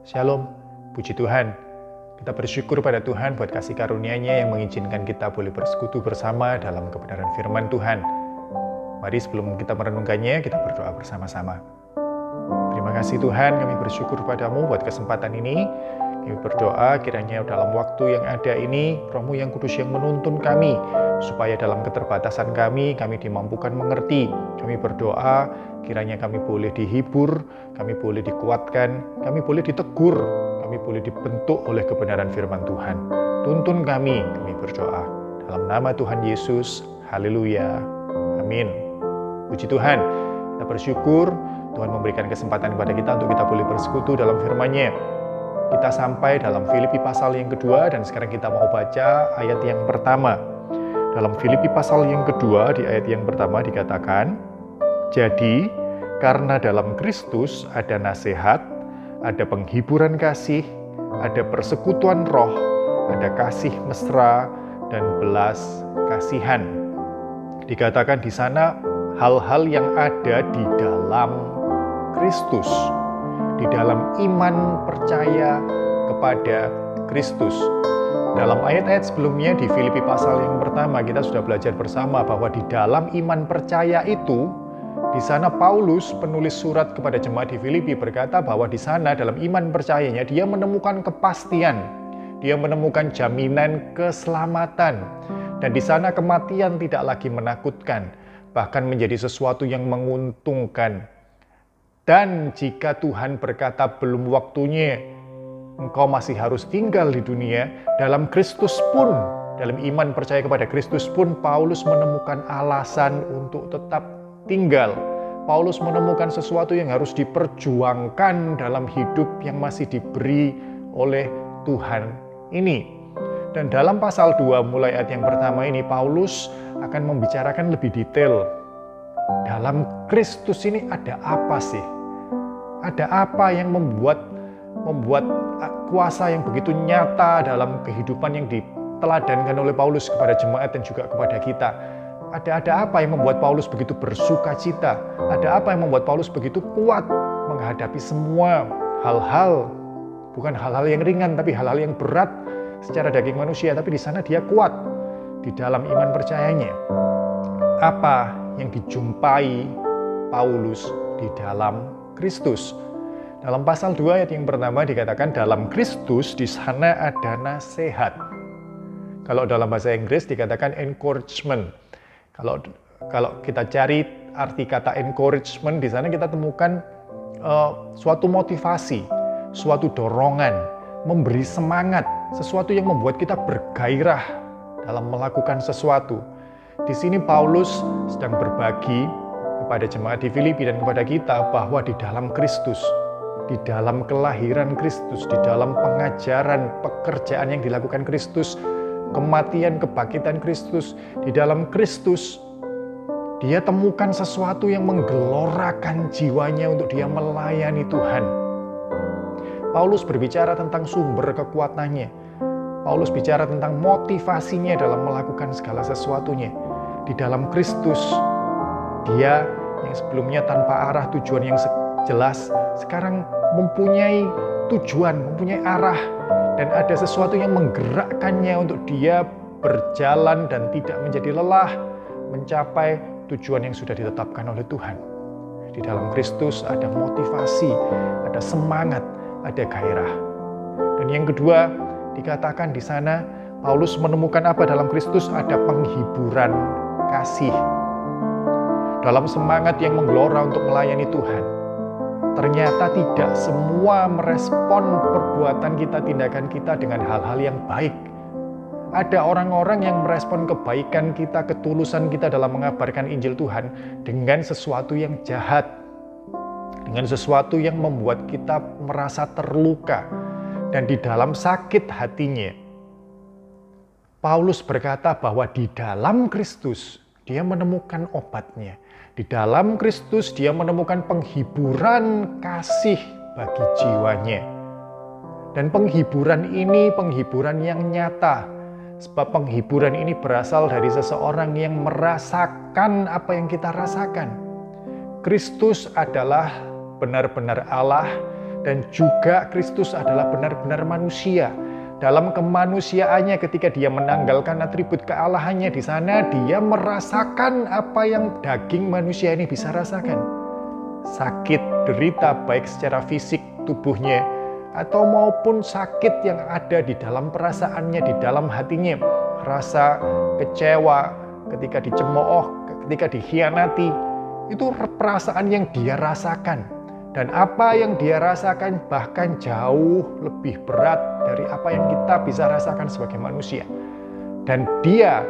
Shalom, puji Tuhan. Kita bersyukur pada Tuhan buat kasih karunia-Nya yang mengizinkan kita boleh bersekutu bersama dalam kebenaran firman Tuhan. Mari sebelum kita merenungkannya, kita berdoa bersama-sama. Terima kasih Tuhan, kami bersyukur padamu buat kesempatan ini. Kami berdoa kiranya dalam waktu yang ada ini, Roh-Mu yang kudus yang menuntun kami, supaya dalam keterbatasan kami dimampukan mengerti. Kami berdoa kiranya kami boleh dihibur, kami boleh dikuatkan, kami boleh ditegur, kami boleh dibentuk oleh kebenaran firman Tuhan. Tuntun kami berdoa. Dalam nama Tuhan Yesus, haleluya, amin. Puji Tuhan, kita bersyukur Tuhan memberikan kesempatan kepada kita untuk kita boleh bersekutu dalam firman-Nya. Kita sampai dalam Filipi pasal yang kedua dan sekarang kita mau baca ayat yang pertama. Dalam Filipi pasal yang kedua di ayat yang pertama dikatakan, jadi karena dalam Kristus ada nasihat, ada penghiburan kasih, ada persekutuan roh, ada kasih mesra dan belas kasihan. Dikatakan di sana hal-hal yang ada di dalam Kristus, di dalam iman percaya kepada Kristus. Dalam ayat-ayat sebelumnya di Filipi pasal yang pertama kita sudah belajar bersama bahwa di dalam iman percaya itu, di sana Paulus penulis surat kepada jemaat di Filipi berkata bahwa di sana dalam iman percayanya dia menemukan kepastian, dia menemukan jaminan keselamatan, dan di sana kematian tidak lagi menakutkan, bahkan menjadi sesuatu yang menguntungkan. Dan jika Tuhan berkata belum waktunya, engkau masih harus tinggal di dunia, dalam Kristus pun, dalam iman percaya kepada Kristus pun, Paulus menemukan alasan untuk tetap tinggal. Paulus menemukan sesuatu yang harus diperjuangkan dalam hidup yang masih diberi oleh Tuhan ini. Dan dalam pasal 2 mulai ayat yang pertama ini, Paulus akan membicarakan lebih detail. Dalam Kristus ini ada apa sih? Ada apa yang membuat kuasa yang begitu nyata dalam kehidupan yang diteladankan oleh Paulus kepada jemaat dan juga kepada kita? Ada apa yang membuat Paulus begitu bersuka cita? Ada apa yang membuat Paulus begitu kuat menghadapi semua hal-hal, bukan hal-hal yang ringan, tapi hal-hal yang berat secara daging manusia, tapi di sana dia kuat di dalam iman percayanya. Apa yang dijumpai Paulus di dalam Kristus? Dalam pasal 2 ayat yang pertama dikatakan dalam Kristus di sana ada nasihat. Kalau dalam bahasa Inggris dikatakan encouragement. Kalau kita cari arti kata encouragement di sana kita temukan suatu motivasi, suatu dorongan, memberi semangat, sesuatu yang membuat kita bergairah dalam melakukan sesuatu. Di sini Paulus sedang berbagi kepada jemaat di Filipi dan kepada kita bahwa di dalam Kristus, di dalam kelahiran Kristus, di dalam pengajaran, pekerjaan yang dilakukan Kristus, kematian, kebangkitan Kristus, di dalam Kristus, dia temukan sesuatu yang menggelorakan jiwanya untuk dia melayani Tuhan. Paulus berbicara tentang sumber kekuatannya. Paulus bicara tentang motivasinya dalam melakukan segala sesuatunya. Di dalam Kristus, dia yang sebelumnya tanpa arah tujuan yang jelas, sekarang mempunyai tujuan, mempunyai arah, dan ada sesuatu yang menggerakkannya untuk dia berjalan dan tidak menjadi lelah, mencapai tujuan yang sudah ditetapkan oleh Tuhan. Di dalam Kristus ada motivasi, ada semangat, ada gairah. Dan yang kedua, dikatakan di sana, Paulus menemukan apa dalam Kristus? Ada penghiburan kasih. Dalam semangat yang menggelora untuk melayani Tuhan, ternyata tidak semua merespon perbuatan kita, tindakan kita dengan hal-hal yang baik. Ada orang-orang yang merespon kebaikan kita, ketulusan kita dalam mengabarkan Injil Tuhan dengan sesuatu yang jahat, dengan sesuatu yang membuat kita merasa terluka. Dan di dalam sakit hatinya, Paulus berkata bahwa di dalam Kristus dia menemukan obatnya. Di dalam Kristus dia menemukan penghiburan kasih bagi jiwanya. Dan penghiburan ini penghiburan yang nyata. Sebab penghiburan ini berasal dari seseorang yang merasakan apa yang kita rasakan. Kristus adalah benar-benar Allah Dan juga Kristus adalah benar-benar manusia. Dalam kemanusiaannya ketika dia menanggalkan atribut kealahannya di sana, dia merasakan apa yang daging manusia ini bisa rasakan. Sakit, derita baik secara fisik tubuhnya, atau maupun sakit yang ada di dalam perasaannya, di dalam hatinya. Rasa kecewa ketika dicemooh, ketika dikhianati, itu perasaan yang dia rasakan. Dan apa yang dia rasakan bahkan jauh lebih berat dari apa yang kita bisa rasakan sebagai manusia. Dan dia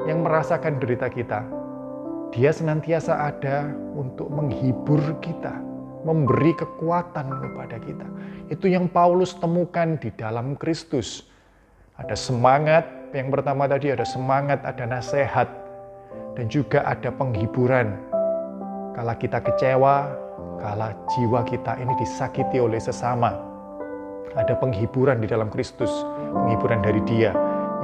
yang merasakan derita kita, dia senantiasa ada untuk menghibur kita, memberi kekuatan kepada kita. Itu yang Paulus temukan di dalam Kristus. Ada semangat, yang pertama tadi ada semangat, ada nasihat, dan juga ada penghiburan. Kala kita kecewa, kala jiwa kita ini disakiti oleh sesama, ada penghiburan di dalam Kristus, penghiburan dari Dia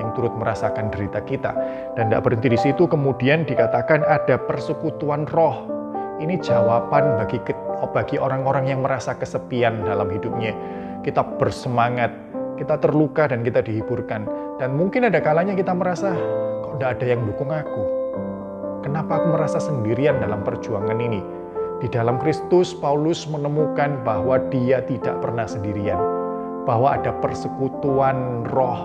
yang turut merasakan derita kita. Dan tidak berhenti di situ, kemudian dikatakan ada persekutuan roh. Ini jawaban bagi orang-orang yang merasa kesepian dalam hidupnya. Kita bersemangat, kita terluka dan kita dihiburkan. Dan mungkin ada kalanya kita merasa, kok tidak ada yang dukung aku? Kenapa aku merasa sendirian dalam perjuangan ini? Di dalam Kristus, Paulus menemukan bahwa dia tidak pernah sendirian. Bahwa ada persekutuan roh.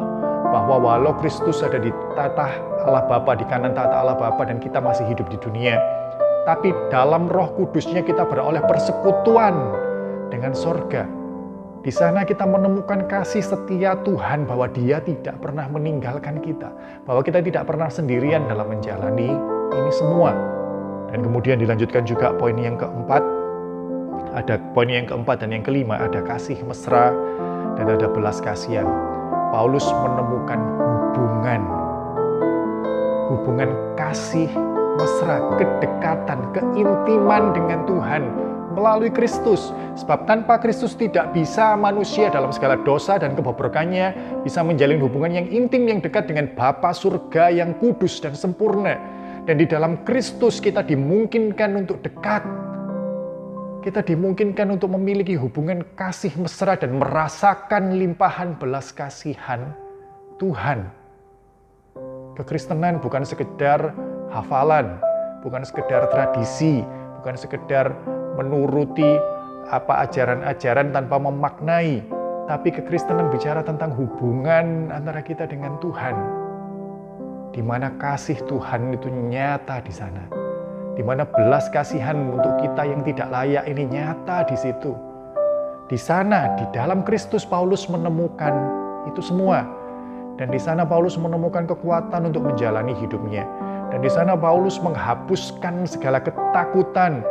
Bahwa walau Kristus ada di tatah Allah Bapa, di kanan tatah Allah Bapa, dan kita masih hidup di dunia, tapi dalam Roh Kudusnya kita beroleh persekutuan dengan sorga. Di sana kita menemukan kasih setia Tuhan, bahwa Dia tidak pernah meninggalkan kita. Bahwa kita tidak pernah sendirian dalam menjalani ini semua. Dan kemudian dilanjutkan juga poin yang keempat. Ada poin yang keempat dan yang kelima, ada kasih mesra dan ada belas kasihan. Paulus menemukan hubungan kasih mesra, kedekatan, keintiman dengan Tuhan melalui Kristus. Sebab tanpa Kristus tidak bisa manusia dalam segala dosa dan kebobrokannya bisa menjalin hubungan yang intim, yang dekat dengan Bapa surga yang kudus dan sempurna. Dan di dalam Kristus kita dimungkinkan untuk dekat. Kita dimungkinkan untuk memiliki hubungan kasih mesra dan merasakan limpahan belas kasihan Tuhan. Kekristenan bukan sekedar hafalan, bukan sekedar tradisi, bukan sekedar menuruti apa ajaran-ajaran tanpa memaknai. Tapi kekristenan bicara tentang hubungan antara kita dengan Tuhan, di mana kasih Tuhan itu nyata di sana, di mana belas kasihan untuk kita yang tidak layak ini nyata di situ. Di sana, di dalam Kristus, Paulus menemukan itu semua. Dan di sana Paulus menemukan kekuatan untuk menjalani hidupnya. Dan di sana Paulus menghapuskan segala ketakutan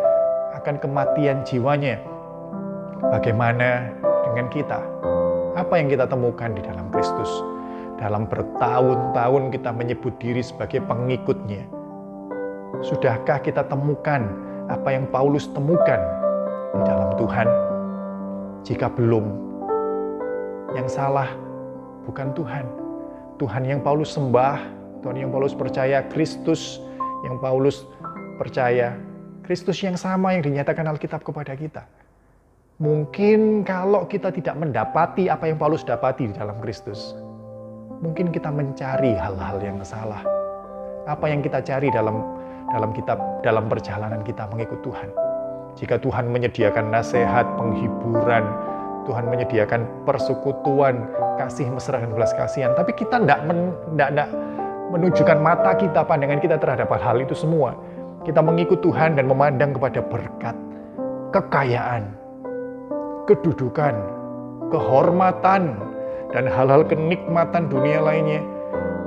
akan kematian jiwanya. Bagaimana dengan kita? Apa yang kita temukan di dalam Kristus? Dalam bertahun-tahun kita menyebut diri sebagai pengikutnya. Sudahkah kita temukan apa yang Paulus temukan di dalam Tuhan? Jika belum, yang salah bukan Tuhan. Tuhan yang Paulus sembah, Tuhan yang Paulus percaya, Kristus yang Paulus percaya, Kristus yang sama yang dinyatakan Alkitab kepada kita. Mungkin kalau kita tidak mendapati apa yang Paulus dapati di dalam Kristus, mungkin kita mencari hal-hal yang salah. Apa yang kita cari dalam kitab, dalam perjalanan kita mengikut Tuhan. Jika Tuhan menyediakan nasihat, penghiburan, Tuhan menyediakan persekutuan, kasih mesra dan belas kasihan, tapi kita tidak menunjukkan mata kita, pandangan kita terhadap hal itu semua. Kita mengikut Tuhan dan memandang kepada berkat, kekayaan, kedudukan, kehormatan, dan hal-hal kenikmatan dunia lainnya,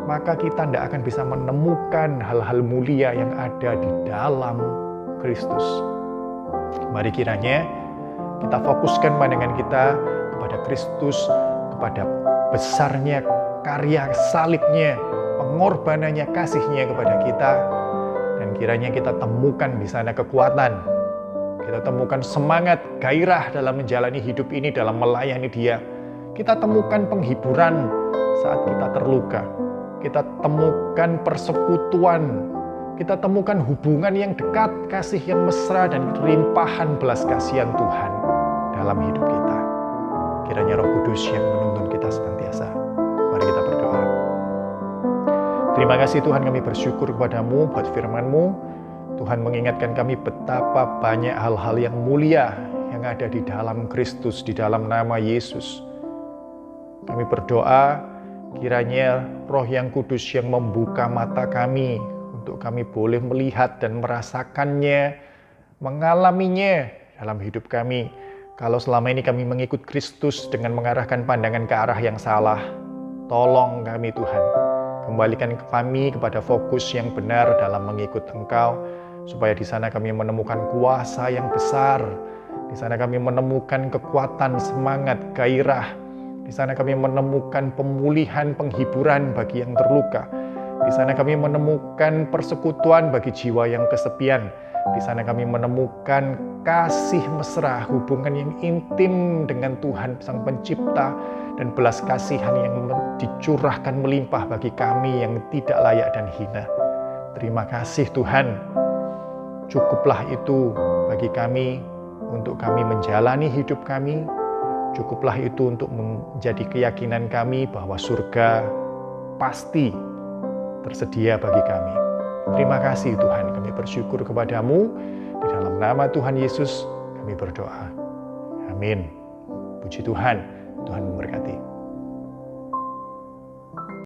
maka kita tidak akan bisa menemukan hal-hal mulia yang ada di dalam Kristus. Mari kiranya kita fokuskan pandangan kita kepada Kristus, kepada besarnya karya salibnya, pengorbanannya, kasihnya kepada kita, dan kiranya kita temukan di sana kekuatan. Kita temukan semangat, gairah dalam menjalani hidup ini, dalam melayani Dia. Kita temukan penghiburan saat kita terluka. Kita temukan persekutuan. Kita temukan hubungan yang dekat, kasih yang mesra, dan limpahan belas kasihan Tuhan dalam hidup kita. Kiranya Roh Kudus yang menuntun kita senantiasa. Mari kita berdoa. Terima kasih Tuhan, kami bersyukur kepadamu buat firman-Mu. Tuhan mengingatkan kami betapa banyak hal-hal yang mulia yang ada di dalam Kristus, di dalam nama Yesus. Kami berdoa kiranya Roh yang Kudus yang membuka mata kami untuk kami boleh melihat dan merasakannya, mengalaminya dalam hidup kami. Kalau selama ini kami mengikut Kristus dengan mengarahkan pandangan ke arah yang salah, tolong kami Tuhan, kembalikan kami kepada fokus yang benar dalam mengikut Engkau, supaya di sana kami menemukan kuasa yang besar, di sana kami menemukan kekuatan, semangat, gairah, di sana kami menemukan pemulihan, penghiburan bagi yang terluka, di sana kami menemukan persekutuan bagi jiwa yang kesepian, di sana kami menemukan kasih mesra, hubungan yang intim dengan Tuhan Sang Pencipta, dan belas kasihan yang dicurahkan melimpah bagi kami yang tidak layak dan hina. Terima kasih Tuhan, cukuplah itu bagi kami untuk kami menjalani hidup kami, cukuplah itu untuk menjadi keyakinan kami bahwa surga pasti tersedia bagi kami. Terima kasih Tuhan, kami bersyukur kepadamu. Di dalam nama Tuhan Yesus kami berdoa. Amin. Puji Tuhan, Tuhan memberkati.